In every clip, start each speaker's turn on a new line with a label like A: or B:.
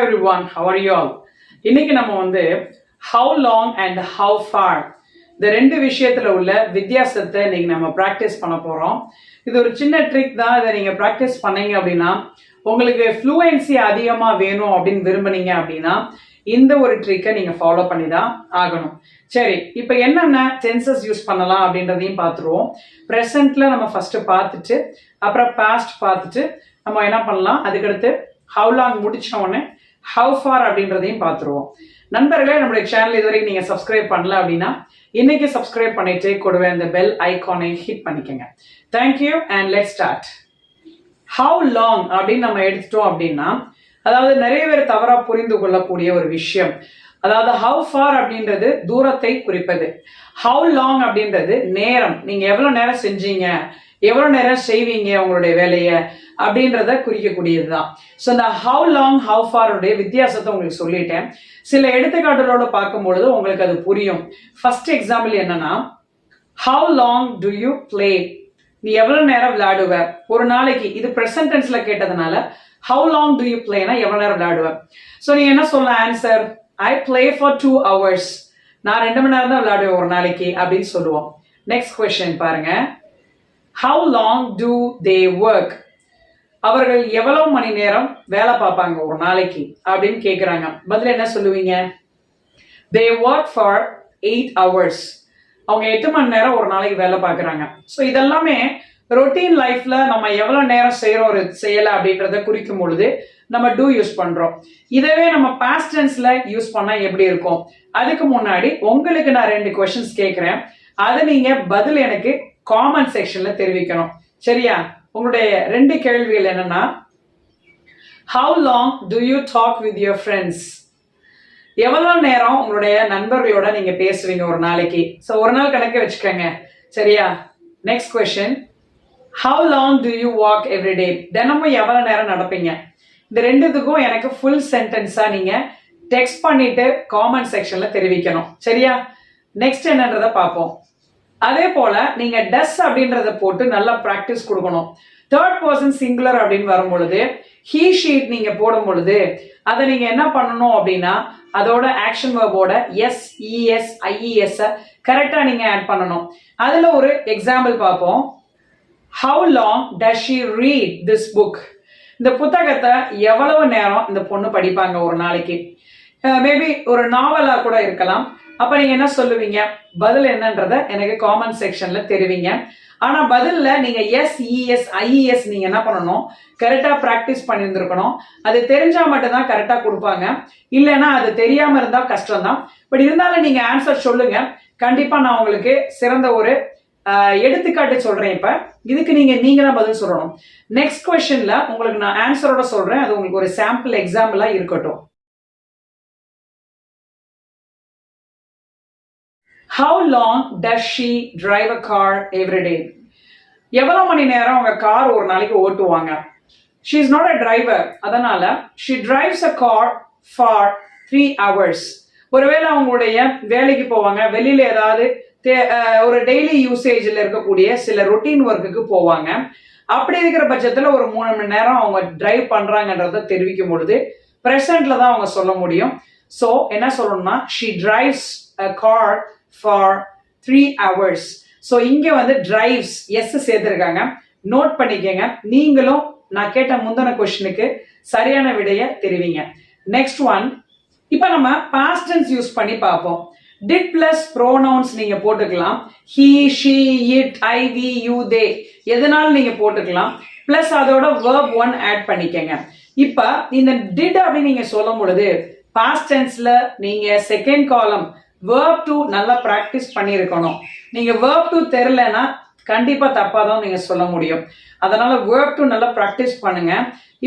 A: everyone, how are you all? இன்னைக்கு நம்ம வந்து how long and how far இந்த ரெண்டு விஷயத்துல உள்ள வித்தியாசத்தை இன்னைக்கு நம்ம பிராக்டிஸ் பண்ண போறோம். இது ஒரு சின்ன ட்ரிக் தான். இதை நீங்க பிராக்டிஸ் பண்ணீங்க அப்படின்னா உங்களுக்கு ஃப்ளூயன்சி அதிகமா வேணும் அப்படின்னு விரும்புனீங்க அப்படின்னா இந்த ஒரு ட்ரிக்கை நீங்க ஃபாலோ பண்ணி தான் ஆகணும். சரி, இப்போ என்னென்ன டென்சஸ் யூஸ் பண்ணலாம் அப்படின்றதையும் பார்த்துருவோம். ப்ரெசென்ட்ல நம்ம ஃபர்ஸ்ட் பார்த்துட்டு அப்புறம் பாஸ்ட் பார்த்துட்டு நம்ம என்ன பண்ணலாம், அதுக்கடுத்து ஹவு லாங் முடிச்ச உடனே ஹவு ஃபார் அப்படின்றதையும் பார்த்துருவோம். நண்பர்களே, நம்மளுடைய சேனல் இதுவரைக்கும் நீங்க சப்ஸ்கிரைப் பண்ணல அப்படின்னா இன்னைக்கு சப்ஸ்கிரைப் பண்ணிட்டு கூடவே அந்த பெல் ஐகானை ஹிட் பண்ணிக்கோங்க. Thank you and let's start. How long அப்படின்னு நம்ம எடுத்துட்டோம் அப்படின்னா, அதாவது நிறைய பேர் தவறா புரிந்து கொள்ளக்கூடிய ஒரு விஷயம். அதாவது ஹவு ஃபார் அப்படின்றது தூரத்தை குறிப்பது. ஹவு லாங் அப்படின்றது நேரம், நீங்க எவ்வளவு நேரம் செஞ்சீங்க, எவ்வளவு நேரம் செய்வீங்க உங்களுடைய வேலையை அப்படின்றத குறிக்கக்கூடியதுதான். ஸோ இந்த ஹவு லாங் ஹவு ஃபார் உடைய வித்தியாசத்தை உங்களுக்கு சொல்லிட்டேன். சில எடுத்துக்காட்டுகளோட பார்க்கும்பொழுது உங்களுக்கு அது புரியும். ஃபர்ஸ்ட் எக்ஸாம்பிள் என்னன்னா, how long to you play, நீ எவ்வளவு நேரம் விளையாடுவ ஒரு நாளைக்கு. இது பிரசன்ட் டென்ஸ்ல கேட்டதுனால ஹவு லாங் டு யூ பிளேனா எவ்வளவு நேரம் விளையாடுவ. ஸோ நீங்க என்ன சொல்லலாம், answer I play for 2 hours, நான் 2 மணி நேரம் தான் விளையாடுவேன் ஒரு நாளைக்கு அப்படின்னு சொல்லுவோம். நெக்ஸ்ட் கொஸ்டின் பாருங்க, how long to they work, அவர்கள் எவ்வளவு மணி நேரம் வேலை பார்ப்பாங்க ஒரு நாளைக்கு அப்படின்னு கேட்குறாங்க. பதில் என்ன சொல்லுவீங்க, தே ஒர்க் ஃபார் 8 hours, அவங்க 8 மணி நேரம் ஒரு நாளைக்கு வேலை பார்க்குறாங்க. ஸோ இதெல்லாமே ரொட்டீன் லைஃப்ல நம்ம எவ்வளவு நேரம் செய்யறோம் ஒரு செயலை அப்படின்றத குறிக்கும் பொழுது நம்ம டூ யூஸ் பண்றோம். இதவே நம்ம பாஸ்ட் டென்ஸ்ல யூஸ் பண்ணா எப்படி இருக்கும்? அதுக்கு முன்னாடி உங்களுக்கு நான் 2 கொஸ்டின்ஸ் கேட்கிறேன். அதை நீங்க பதில் எனக்கு காமெண்ட் செக்ஷன்ல தெரிவிக்கணும், சரியா? உங்களுடைய 2 கேள்விகள் என்னன்னா, how long do you talk with your friends, எவ்வளவு நேரம் உங்களுடைய நண்பர்களோட நீங்க பேசுவீங்க ஒரு நாளைக்கு. ஸோ ஒரு நாள் கணக்கு வச்சுக்கோங்க, சரியா? Next question, how long do you walk every day, தினமும் எவ்வளவு நேரம் நடப்பீங்க. இந்த 2த்துக்கும் எனக்கு ஃபுல் சென்டென்ஸா நீங்க டெக்ஸ்ட் பண்ணிட்டு காமெண்ட் செக்ஷன்ல தெரிவிக்கணும், சரியா? நெக்ஸ்ட் என்னன்றத பார்ப்போம். அதே போல நீங்க டஸ் அப்படின்றத போட்டு நல்லா பிராக்டிஸ் கொடுக்கணும். 3rd person சிங்குலர் அப்படின்னு வரும் பொழுது ஹீ ஷீட் நீங்க போடும் பொழுது அதை நீங்க என்ன பண்ணணும் அப்படின்னா, அதோட ஆக்ஷன் வெர்போட எஸ் இஎஸ் ஐஇஎஸ் கரெக்டா நீங்க ஆட் பண்ணணும். அதுல ஒரு எக்ஸாம்பிள் பார்ப்போம். How long does she read this book, இந்த புத்தகத்தை எவ்வளவு நேரம் இந்த பொண்ணு படிப்பாங்க ஒரு நாளைக்கு. மேபி ஒரு நாவலா கூட இருக்கலாம். அப்ப நீங்க என்ன சொல்லுவீங்க, பதில் என்னன்றத எனக்கு காமெண்ட் செக்ஷன்ல தெரிவிங்க. ஆனா பதில்ல நீங்க எஸ் இஎஸ் ஐஇஎஸ் நீங்க என்ன பண்ணணும், கரெக்டா பிராக்டிஸ் பண்ணியிருந்திருக்கணும். அது தெரிஞ்சா மட்டும்தான் கரெக்டா கொடுப்பாங்க, இல்லைன்னா அது தெரியாம இருந்தா கஷ்டம் தான். பட் இருந்தாலும் நீங்க ஆன்சர் சொல்லுங்க, கண்டிப்பா நான் உங்களுக்கு சிறந்த ஒரு எடுத்துக்காட்டு சொல்றேன். இப்ப இதுக்கு நீங்க தான் பதில் சொல்லணும். நெக்ஸ்ட் கொஸ்டின்ல உங்களுக்கு நான் ஆன்சரோட சொல்றேன், அது உங்களுக்கு ஒரு சாம்பிள் எக்ஸாம்பிளா இருக்கட்டும். How long does she drive a car every day, எவ்வளவு மணி நேரம் அவங்க கார் ஒரு நாளைக்கு ஓட்டுவாங்க. She is not a driver, அதனால she drives a car for 3 hours. ஒருவேளை அவங்களுடைய வேலைக்கு போவாங்க, வெளியில ஏதாவது ஒரு டெய்லி யூசேஜ்ல இருக்கக்கூடிய சில ரொட்டீன் ஒர்க்குக்கு போவாங்க. அப்படி இருக்கிற பட்சத்துல ஒரு 3 மணி நேரம் அவங்க டிரைவ் பண்றாங்கன்றத தெரிவிக்கும் பொழுது பிரசன்ட்ல தான் அவங்க சொல்ல முடியும். சோ என்ன சொல்லணும்னா, she drives a car for 3 hours. So இங்க வந்து drives எஸ் சேர்த்திருக்காங்க, நோட் பண்ணிக்கங்க. நீங்களும் நான் கேட்ட முந்தின கொஸ்டினுக்கு சரியான விடைய தெரிவிங்க. நெக்ஸ்ட் ஒன், இப்ப நம்ம பாஸ்ட் டென்ஸ் யூஸ் பண்ணி பார்ப்போம். டிட் பிளஸ் ப்ரோனவுன்ஸ் நீங்க போட்டுக்கலாம். He she it I we you they எதனாலும் நீங்க போட்டுக்கலாம். பிளஸ் அதோட verb 1 ஆட் பண்ணிக்கங்க. இப்ப இந்த டிட் அப்படின்னு நீங்க சொல்லும் பொழுது பாஸ்ட் டென்ஸ்ல நீங்க செகண்ட் காலம் verb 2 நல்லா பிராக்டிஸ் பண்ணியிருக்கணும். நீங்க verb 2 தெரியலன்னா கண்டிப்பா தப்பா தான் நீங்க சொல்ல முடியும். அதனால verb 2 நல்லா பிராக்டிஸ் பண்ணுங்க.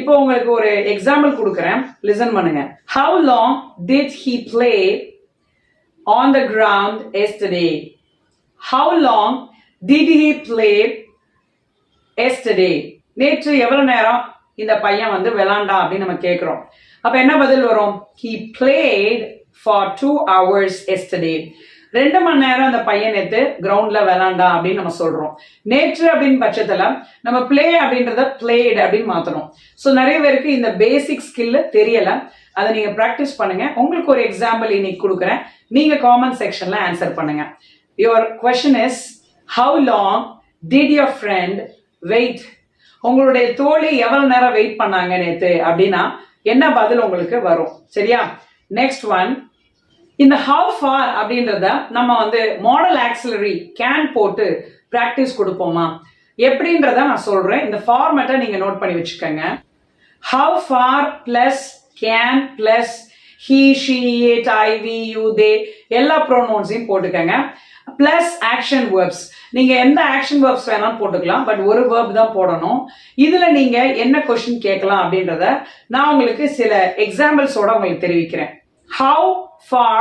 A: இப்போ உங்களுக்கு ஒரு எக்ஸாம்பிள் கொடுக்குறேன், லிசன் பண்ணுங்க. How long did he play on the ground yesterday? How long did he play yesterday? நேற்று எவ்வளவு நேரம் இந்த பையன் வந்து விளையாண்டா அப்படின்னு நம்ம கேட்கிறோம். அப்ப என்ன பதில் வரும், he played for 2 hours yesterday. 2 மணி நேரம் அந்த பையன் நேற்று கிரவுண்ட்ல விளையாண்டா அப்படின்னு நம்ம சொல்றோம். நேற்று அப்படின்னு பட்சத்துல நம்ம பிளே அப்படின்றத பிளேட் அப்படின்னு மாத்தணும். ஸோ நிறைய பேருக்கு இந்த பேசிக் ஸ்கில் தெரியல. அதை நீங்க பிராக்டிஸ் பண்ணுங்க. உங்களுக்கு ஒரு எக்ஸாம்பிள் இன்னைக்கு கொடுக்குறேன். நீங்க காமெண்ட் செக்ஷன்ல ஆன்சர் பண்ணுங்க. Your question is, how long did your friend wait? உங்களுடைய தோழி எவ்வளவு நேரம் வெயிட் பண்ணாங்க நேத்து அப்படின்னா என்ன பதில் உங்களுக்கு வரும்? சரியா? நெக்ஸ்ட் ஒன், இந்த how far அப்படின்றத நம்ம வந்து மாடல் ஆக்சிலரி கேன் போட்டு பிராக்டிஸ் கொடுப்போமா எப்படின்றத நான் சொல்றேன். இந்த ஃபார்மேட்டை நீங்க நோட் பண்ணி வச்சுக்கோங்க. how far plus can plus he, she, it, I, we, you, they எல்லா ப்ரோனவுன்ஸையும் போட்டுக்கங்க. பிளஸ் ஆக்ஷன் வேர்ப்ஸ், நீங்க எந்த ஆக்ஷன் வேர்ப்ஸ் வேணாலும் போட்டுக்கலாம், பட் ஒரு வேர்ப் தான் போடணும். இதுல நீங்க என்ன கொஸ்டின் கேட்கலாம் அப்படின்றத நான் உங்களுக்கு சில எக்ஸாம்பிள்ஸோட உங்களுக்கு தெரிவிக்கிறேன். how far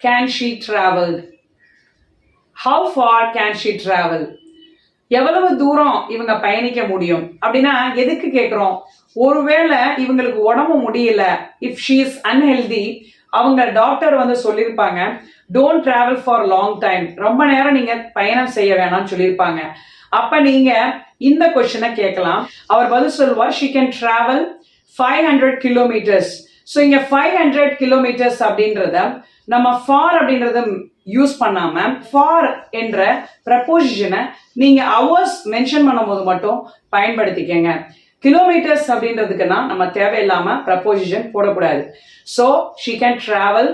A: can she travel? how far can she travel? எவ்வளவு தூரம் இவங்க பயணிக்க முடியும் அப்படின்னா எதுக்கு கேட்கிறோம்? ஒருவேளை இவங்களுக்கு உடம்பு முடியல, இஃப் ஷீ இஸ் அன்ஹெல்தி, அவங்க டாக்டர் வந்து சொல்லியிருப்பாங்க don't travel for long time, ரொம்ப நேரம் நீங்க பயணம் செய்ய வேணாம்னு சொல்லியிருப்பாங்க. அப்ப நீங்க இந்த கொஸ்டினை கேட்கலாம். அவர் பதில் சொல்வார், she can travel 500 kilometers. So இங்க 500 kilometers அப்படின்றத நம்ம ஃபார் அப்படின்றத யூஸ் பண்ணாம ஃபார் என்ற ப்ரப்போசிஷனை நீங்க ஹவர்ஸ் மென்ஷன் பண்ணும்போது மட்டும் பயன்படுத்திக்கங்க. கிலோமீட்டர்ஸ் அப்படின்றதுக்குன்னா நம்ம தேவையில்லாம ப்ரப்போசிஷன் போடக்கூடாது. So she can travel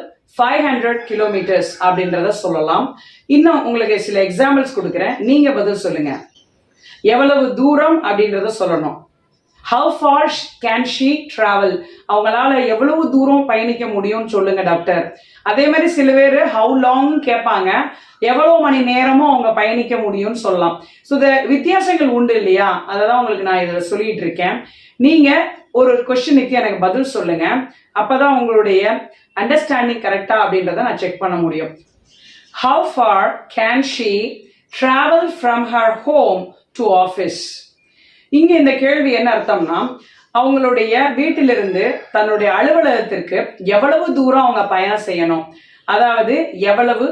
A: 500 kilometers அப்படின்றத சொல்லலாம். இன்னும் உங்களுக்கு சில எக்ஸாம்பிள்ஸ் கொடுக்குறேன், நீங்க பதில் சொல்லுங்க. எவ்வளவு தூரம் அப்படின்றத சொல்லணும். how far can she travel? அவங்களால எவ்வளவு தூரம் பயணிக்க முடியும்னு சொல்லுங்க டாக்டர். அதே மாதிரி சில பேர் how long கேட்பாங்க, எவ்வளவு மணி நேரமும் அவங்க பயணிக்க முடியும்னு சொல்லலாம். ஸோ இந்த வித்தியாசங்கள் உண்டு இல்லையா, அததான் உங்களுக்கு நான் இதில் சொல்லிட்டு இருக்கேன். நீங்க ஒரு கொஸ்டினுக்கு எனக்கு பதில் சொல்லுங்க, அப்பதான் உங்களுடைய அண்டர்ஸ்டாண்டிங் கரெக்டா அப்படின்றத நான் செக் பண்ண முடியும். how far can she travel from her home to office? இங்க இந்த கேள்வி என்ன அர்த்தம்னா, அவங்களுடைய வீட்டிலிருந்து தன்னுடைய அலுவலகத்திற்கு எவ்வளவு தூரம் அவங்க பயணம் செய்யணும், அதாவது எவ்வளவு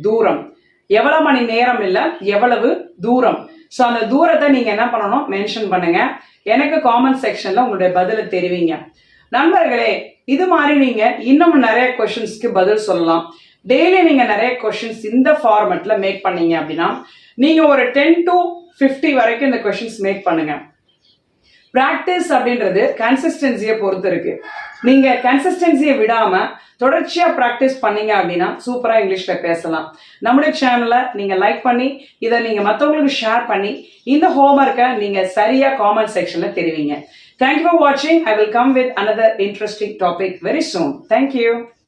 A: தூரம், எவ்வளவு மணி நேரம் இல்ல, எவ்வளவு தூரம். ஸோ அந்த தூரத்தை நீங்க என்ன பண்ணணும், மென்ஷன் பண்ணுங்க. எனக்கு காமெண்ட் செக்ஷன்ல உங்களுடைய பதிலை தெரிவிங்க. நண்பர்களே, இது மாதிரி நீங்க இன்னும் நிறைய கொஸ்டின்ஸ்க்கு பதில் சொல்லலாம். டெய்லி நீங்க நிறைய கொஸ்டின்ஸ் இந்த ஃபார்மேட்ல மேக் பண்ணீங்க அப்படின்னா நீங்க ஒரு 10 to 50 வரைக்கும் இந்த கொஸ்டின்ஸ் மேக் பண்ணுங்க. பிராக்டிஸ் அப்படின்றது கன்சிஸ்டன்சியை பொறுத்து இருக்கு. நீங்க கன்சிஸ்டன்சியை விடாம தொடர்ச்சியா பிராக்டிஸ் பண்ணீங்க அப்படின்னா சூப்பரா இங்கிலீஷ்ல பேசலாம். நம்முடைய சேனலை நீங்க லைக் பண்ணி இதை நீங்க மற்றவங்களுக்கு ஷேர் பண்ணி இந்த ஹோம்ஒர்க்கை நீங்க சரியா காமெண்ட் செக்ஷன்ல தெரிவிங்க. Thank you for watching. I will come with another interesting topic very soon. Thank you.